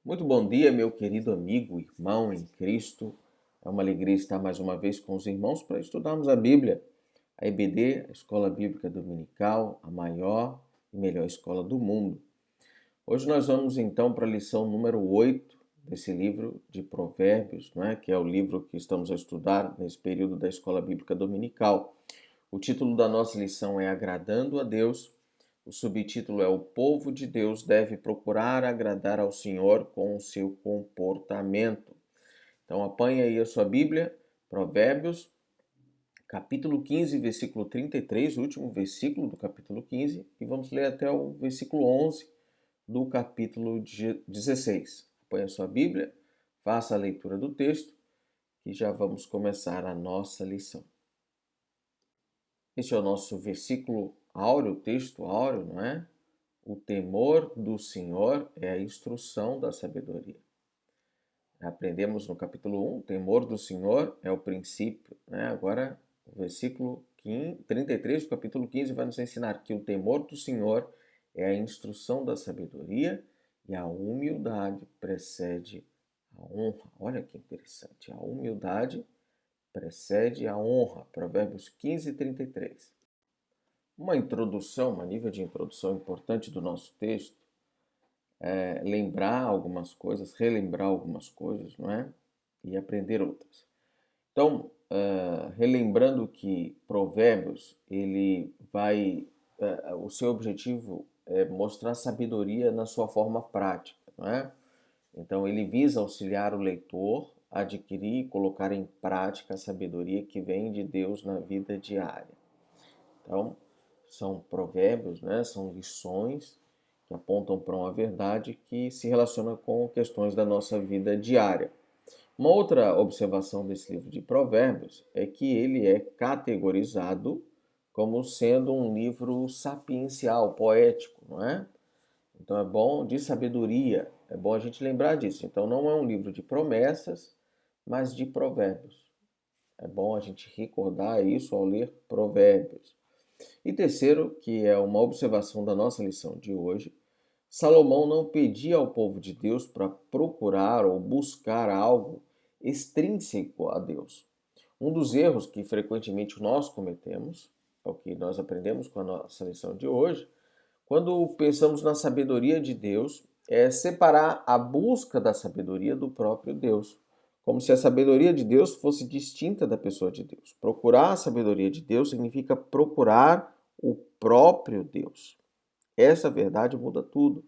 Muito bom dia, meu querido amigo, irmão em Cristo. É uma alegria estar mais uma vez com os irmãos para estudarmos a Bíblia. A EBD, a Escola Bíblica Dominical, a maior e melhor escola do mundo. Hoje nós vamos então para a lição número 8 desse livro de Provérbios, que é o livro que estamos a estudar nesse período da Escola Bíblica Dominical. O título da nossa lição é Agradando a Deus. O subtítulo é: O povo de Deus deve procurar agradar ao Senhor com o seu comportamento. Então apanhe aí a sua Bíblia, Provérbios, capítulo 15, versículo 33, o último versículo do capítulo 15, e vamos ler até o versículo 11 do capítulo 16. Apanhe a sua Bíblia, faça a leitura do texto e já vamos começar a nossa lição. Este é o nosso versículo áureo, o texto áureo, não é? O temor do Senhor é a instrução da sabedoria. Aprendemos no capítulo 1, o temor do Senhor é o princípio, né? Agora, o versículo 33 do capítulo 15 vai nos ensinar que o temor do Senhor é a instrução da sabedoria e a humildade precede a honra. Olha que interessante, a humildade precede a honra. Provérbios 15, 33. Uma introdução, um nível de introdução importante do nosso texto é lembrar algumas coisas, relembrar algumas coisas, não é? E aprender outras. Então, relembrando que Provérbios, o seu objetivo é mostrar sabedoria na sua forma prática, não é? Então, ele visa auxiliar o leitor a adquirir e colocar em prática a sabedoria que vem de Deus na vida diária. Então, são provérbios, são lições que apontam para uma verdade que se relaciona com questões da nossa vida diária. Uma outra observação desse livro de Provérbios é que ele é categorizado como sendo um livro sapiencial, poético, não é? Então é bom, de sabedoria, é bom a gente lembrar disso. Então não é um livro de promessas, mas de provérbios. É bom a gente recordar isso ao ler Provérbios. E terceiro, que é uma observação da nossa lição de hoje, Salomão não pedia ao povo de Deus para procurar ou buscar algo extrínseco a Deus. Um dos erros que frequentemente nós cometemos, é o que nós aprendemos com a nossa lição de hoje, quando pensamos na sabedoria de Deus, é separar a busca da sabedoria do próprio Deus, como se a sabedoria de Deus fosse distinta da pessoa de Deus. Procurar a sabedoria de Deus significa procurar o próprio Deus. Essa verdade muda tudo.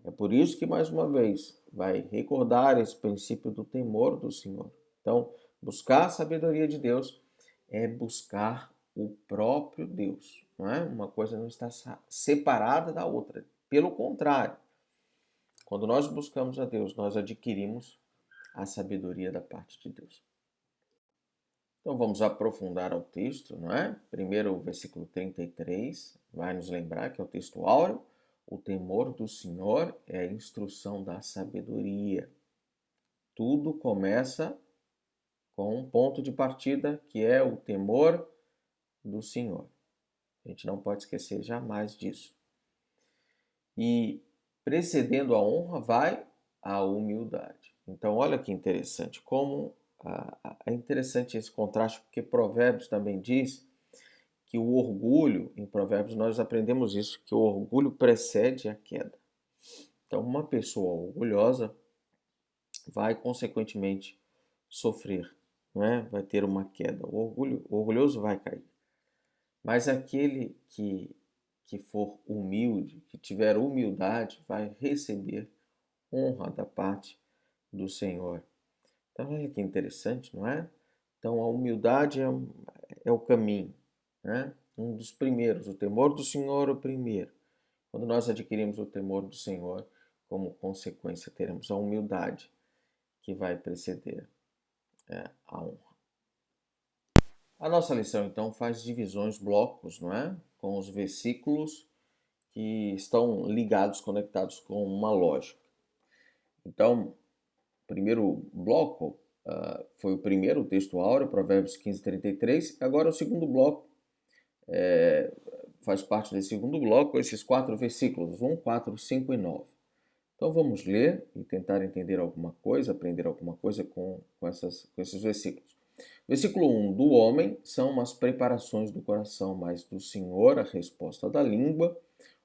É por isso que, mais uma vez, vai recordar esse princípio do temor do Senhor. Então, buscar a sabedoria de Deus é buscar o próprio Deus. Não é? Uma coisa não está separada da outra. Pelo contrário, quando nós buscamos a Deus, nós adquirimos a sabedoria da parte de Deus. Então vamos aprofundar ao texto, não é? Primeiro o versículo 33 vai nos lembrar que é o texto áureo. O temor do Senhor é a instrução da sabedoria. Tudo começa com um ponto de partida que é o temor do Senhor. A gente não pode esquecer jamais disso. E precedendo a honra vai a humildade. Então olha que interessante, como é interessante esse contraste, porque Provérbios também diz que o orgulho, em Provérbios nós aprendemos isso, que o orgulho precede a queda. Então uma pessoa orgulhosa vai consequentemente sofrer, não é? Vai ter uma queda. O orgulhoso vai cair. Mas aquele que for humilde, que tiver humildade, vai receber honra da parte do Senhor. Então olha que interessante, não é? Então a humildade é o caminho, né? Um dos primeiros, o temor do Senhor é o primeiro. Quando nós adquirimos o temor do Senhor, como consequência teremos a humildade que vai preceder a honra. A nossa lição então faz divisões, blocos, não é? Com os versículos que estão ligados, conectados com uma lógica. Então, o primeiro bloco foi o primeiro, o texto áureo, Provérbios 15, 33. Agora o segundo bloco faz parte desse segundo bloco, esses 4 versículos, 1, 4, 5 e 9. Então vamos ler e tentar entender alguma coisa, aprender alguma coisa com esses versículos. Versículo 1: do homem são as preparações do coração, mas do Senhor a resposta da língua.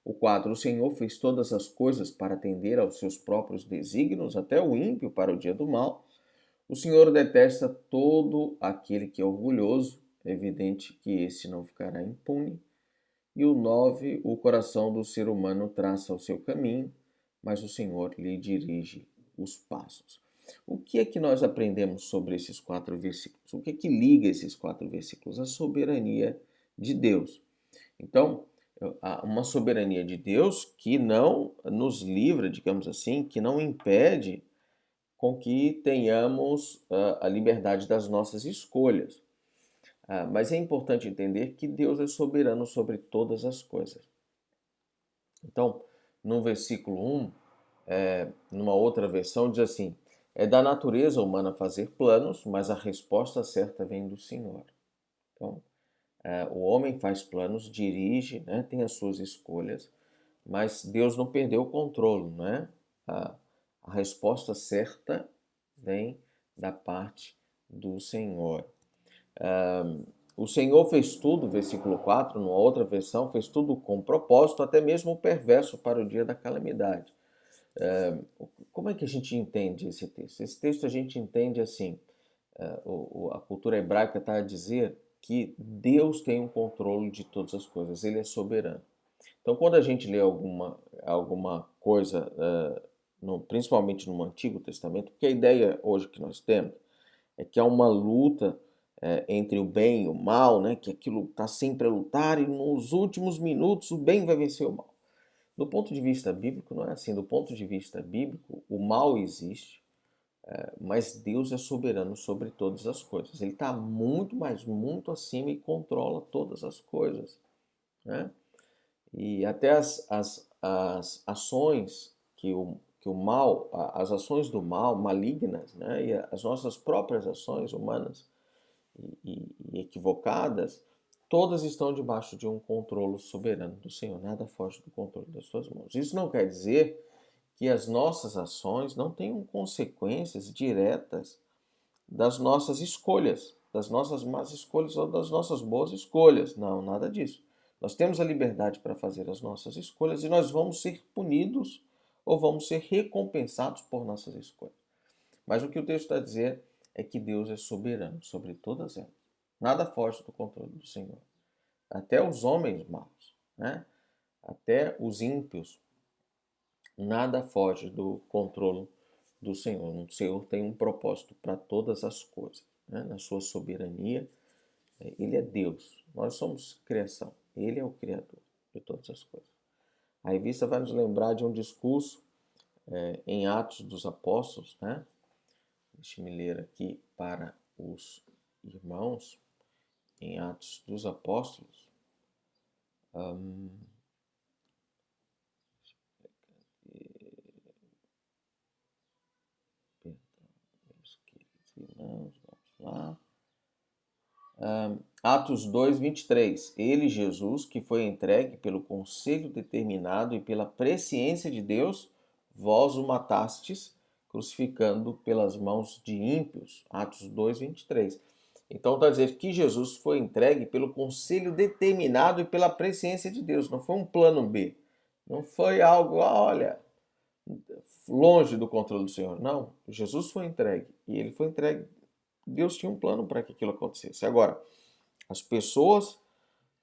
O 4: o Senhor fez todas as coisas para atender aos seus próprios desígnios, até o ímpio para o dia do mal. O Senhor detesta todo aquele que é orgulhoso, é evidente que esse não ficará impune. E o 9: o coração do ser humano traça o seu caminho, mas o Senhor lhe dirige os passos. O que é que nós aprendemos sobre esses 4 versículos? O que é que liga esses 4 versículos? A soberania de Deus. Então, há uma soberania de Deus que não nos livra, digamos assim, que não impede com que tenhamos a liberdade das nossas escolhas. Mas é importante entender que Deus é soberano sobre todas as coisas. Então, no versículo 1, numa outra versão, diz assim: é da natureza humana fazer planos, mas a resposta certa vem do Senhor. Então, o homem faz planos, dirige, né, tem as suas escolhas, mas Deus não perdeu o controle, né? A, a resposta certa vem da parte do Senhor. O Senhor fez tudo, versículo 4, numa outra versão, fez tudo com propósito, até mesmo o perverso para o dia da calamidade. Como é que a gente entende esse texto? Esse texto a gente entende assim, a cultura hebraica está a dizer que Deus tem um controle de todas as coisas, Ele é soberano. Então, quando a gente lê alguma coisa, principalmente no Antigo Testamento, porque a ideia hoje que nós temos é que há uma luta entre o bem e o mal, né? Que aquilo está sempre a lutar e nos últimos minutos o bem vai vencer o mal. Do ponto de vista bíblico, não é assim. Do ponto de vista bíblico, o mal existe, mas Deus é soberano sobre todas as coisas. Ele está muito, mas muito acima e controla todas as coisas, né? E até as ações que o mal, as ações do mal malignas, né? E as nossas próprias ações humanas e equivocadas, todas estão debaixo de um controle soberano do Senhor. Nada foge do controle das suas mãos. Isso não quer dizer que as nossas ações não tenham consequências diretas das nossas escolhas, das nossas más escolhas ou das nossas boas escolhas. Não, nada disso. Nós temos a liberdade para fazer as nossas escolhas e nós vamos ser punidos ou vamos ser recompensados por nossas escolhas. Mas o que o texto está a dizer é que Deus é soberano sobre todas elas. Nada foge do controle do Senhor. Até os homens maus, né? Até os ímpios, nada foge do controle do Senhor. O Senhor tem um propósito para todas as coisas, né? Na sua soberania, Ele é Deus. Nós somos criação. Ele é o Criador de todas as coisas. A revista vai nos lembrar de um discurso em Atos dos Apóstolos, né? Deixe-me ler aqui para os irmãos, em Atos dos Apóstolos. Meus queridos irmãos, vamos lá. Atos 2, 23. Ele, Jesus, que foi entregue pelo conselho determinado e pela presciência de Deus, vós o matastes, crucificando pelas mãos de ímpios. Atos 2, 23. Então está dizendo que Jesus foi entregue pelo conselho determinado e pela presciência de Deus. Não foi um plano B. Não foi algo, olha, longe do controle do Senhor. Não, Jesus foi entregue. E ele foi entregue. Deus tinha um plano para que aquilo acontecesse. Agora, as pessoas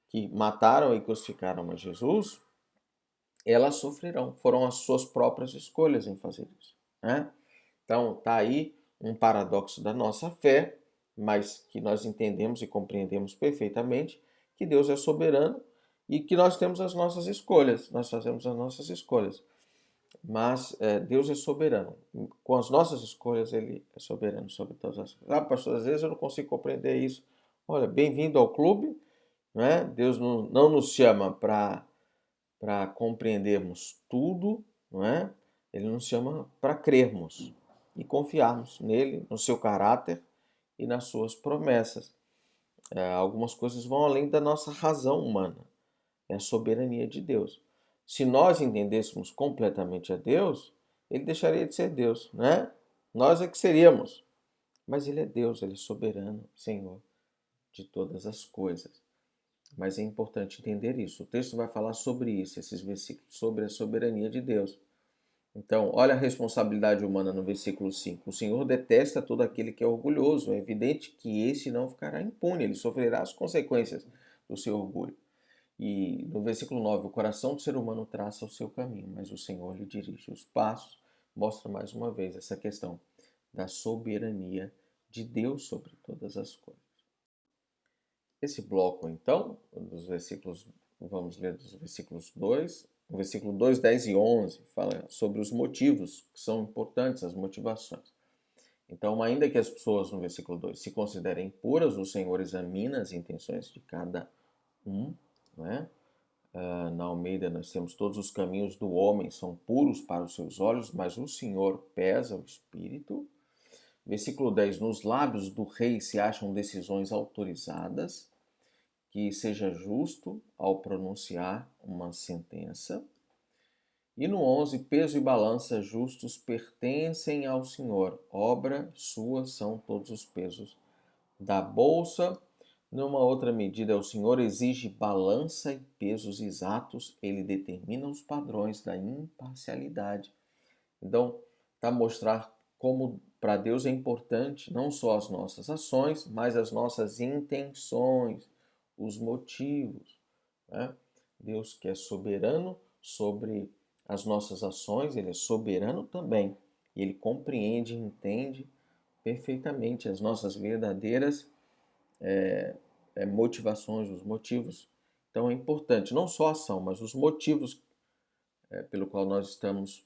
que mataram e crucificaram a Jesus, elas sofrerão. Foram as suas próprias escolhas em fazer isso, né? Então, está aí um paradoxo da nossa fé, mas que nós entendemos e compreendemos perfeitamente que Deus é soberano e que nós temos as nossas escolhas. Nós fazemos as nossas escolhas. Mas Deus é soberano. Com as nossas escolhas, Ele é soberano sobre todas as coisas. Pastor, às vezes eu não consigo compreender isso. Olha, bem-vindo ao clube, né? Deus não nos chama para compreendermos tudo, não é? Ele nos chama para crermos e confiarmos nele, no seu caráter e nas suas promessas. Algumas coisas vão além da nossa razão humana. É a soberania de Deus. Se nós entendêssemos completamente a Deus, ele deixaria de ser Deus, né? Nós é que seríamos. Mas ele é Deus, ele é soberano, Senhor de todas as coisas. Mas é importante entender isso. O texto vai falar sobre isso, esses versículos, sobre a soberania de Deus. Então, olha a responsabilidade humana no versículo 5. O Senhor detesta todo aquele que é orgulhoso. É evidente que esse não ficará impune, ele sofrerá as consequências do seu orgulho. E no versículo 9, o coração do ser humano traça o seu caminho, mas o Senhor lhe dirige os passos. Mostra mais uma vez essa questão da soberania de Deus sobre todas as coisas. Esse bloco, então, dos versículos, vamos ler dos versículos 2, o versículo 2, 10 e 11, fala sobre os motivos que são importantes, as motivações. Então, ainda que as pessoas, no versículo 2, se considerem puras, o Senhor examina as intenções de cada um, né? Na Almeida nós temos todos os caminhos do homem são puros para os seus olhos, mas o Senhor pesa o espírito. Versículo 10, nos lábios do rei se acham decisões autorizadas, que seja justo ao pronunciar uma sentença. E no 11, peso e balança justos pertencem ao Senhor, obra sua são todos os pesos da bolsa. Numa outra medida, o Senhor exige balança e pesos exatos, ele determina os padrões da imparcialidade. Então, para mostrar como para Deus é importante não só as nossas ações, mas as nossas intenções, os motivos. Né? Deus que é soberano sobre as nossas ações, ele é soberano também. E ele compreende e entende perfeitamente as nossas verdadeiras motivações, os motivos. Então é importante, não só a ação, mas os motivos pelo qual nós estamos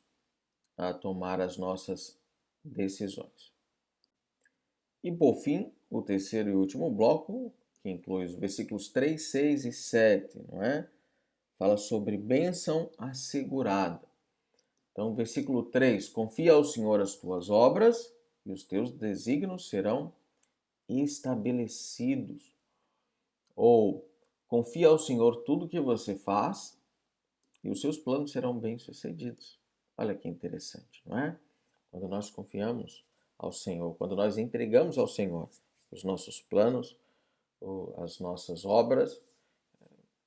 a tomar as nossas decisões. E por fim, o terceiro e último bloco, que inclui os versículos 3, 6 e 7, não é? Fala sobre bênção assegurada. Então, versículo 3, confia ao Senhor as tuas obras e os teus desígnios serão estabelecidos. Ou, confia ao Senhor tudo que você faz e os seus planos serão bem-sucedidos. Olha que interessante, não é? Quando nós confiamos ao Senhor, quando nós entregamos ao Senhor os nossos planos, as nossas obras,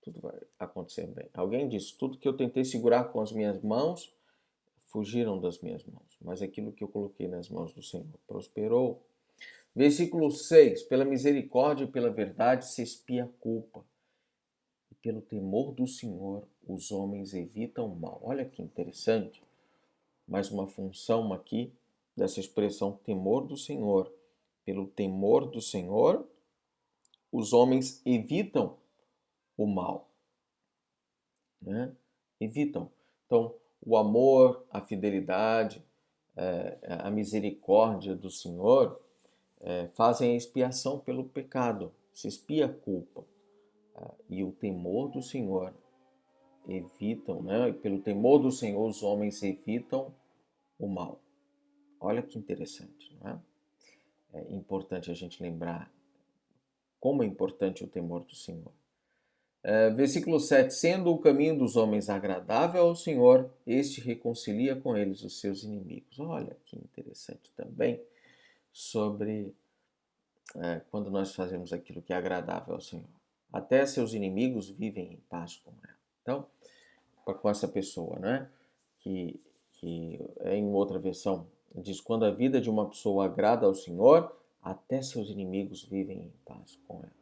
tudo vai acontecer bem. Alguém disse, tudo que eu tentei segurar com as minhas mãos, fugiram das minhas mãos, mas aquilo que eu coloquei nas mãos do Senhor prosperou. Versículo 6, pela misericórdia e pela verdade se expia a culpa, e pelo temor do Senhor os homens evitam o mal. Olha que interessante, mais uma função aqui dessa expressão temor do Senhor. Pelo temor do Senhor, os homens evitam o mal. Né? Evitam. Então, o amor, a fidelidade, a misericórdia do Senhor fazem a expiação pelo pecado, se expia a culpa. E o temor do Senhor evitam, né? E pelo temor do Senhor os homens evitam o mal. Olha que interessante, não é? É importante a gente lembrar como é importante o temor do Senhor. Versículo 7, sendo o caminho dos homens agradável ao Senhor, este reconcilia com eles os seus inimigos. Olha que interessante também sobre quando nós fazemos aquilo que é agradável ao Senhor. Até seus inimigos vivem em paz com ela. Então, com essa pessoa, né? Que em outra versão diz, quando a vida de uma pessoa agrada ao Senhor, até seus inimigos vivem em paz com ela.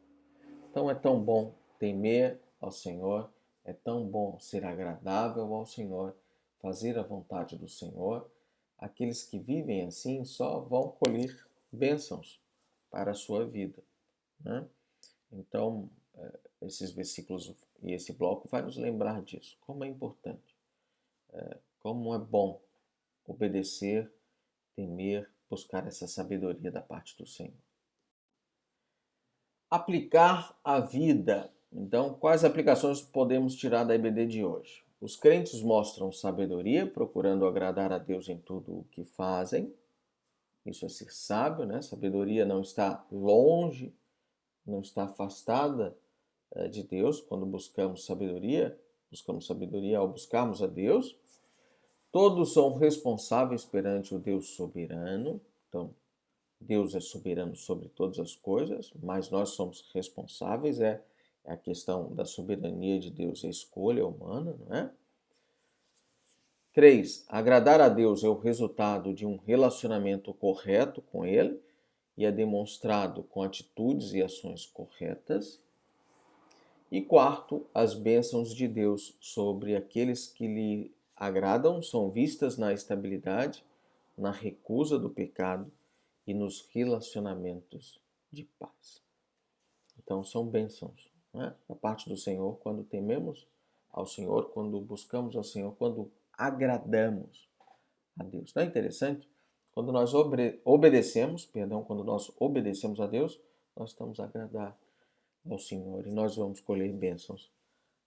Então é tão bom temer ao Senhor, é tão bom ser agradável ao Senhor, fazer a vontade do Senhor. Aqueles que vivem assim só vão colher bênçãos para a sua vida, né? Então, esses versículos e esse bloco vai nos lembrar disso, como é importante, como é bom obedecer, temer, buscar essa sabedoria da parte do Senhor. Aplicar a vida. Então, quais aplicações podemos tirar da EBD de hoje? Os crentes mostram sabedoria, procurando agradar a Deus em tudo o que fazem. Isso é ser sábio, né? Sabedoria não está longe, não está afastada de Deus. Quando buscamos sabedoria ao buscarmos a Deus. Todos são responsáveis perante o Deus soberano. Então, Deus é soberano sobre todas as coisas, mas nós somos responsáveis. É a questão da soberania de Deus, a escolha humana, não é? 3. Agradar a Deus é o resultado de um relacionamento correto com Ele e é demonstrado com atitudes e ações corretas. E 4. As bênçãos de Deus sobre aqueles que lhe agradam são vistas na estabilidade, na recusa do pecado e nos relacionamentos de paz. Então, são bênçãos, né? Da parte do Senhor, quando tememos ao Senhor, quando buscamos ao Senhor, quando agradamos a Deus. Não é interessante? Quando nós quando nós obedecemos a Deus, nós estamos a agradar ao Senhor e nós vamos colher bênçãos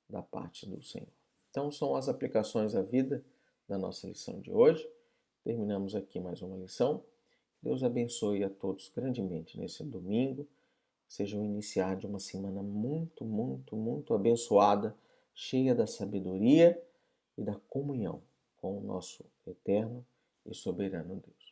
da parte do Senhor. Então, são as aplicações à vida da nossa lição de hoje. Terminamos aqui mais uma lição. Deus abençoe a todos grandemente nesse domingo. Seja o iniciar de uma semana muito, muito, muito abençoada, cheia da sabedoria e da comunhão com o nosso eterno e soberano Deus.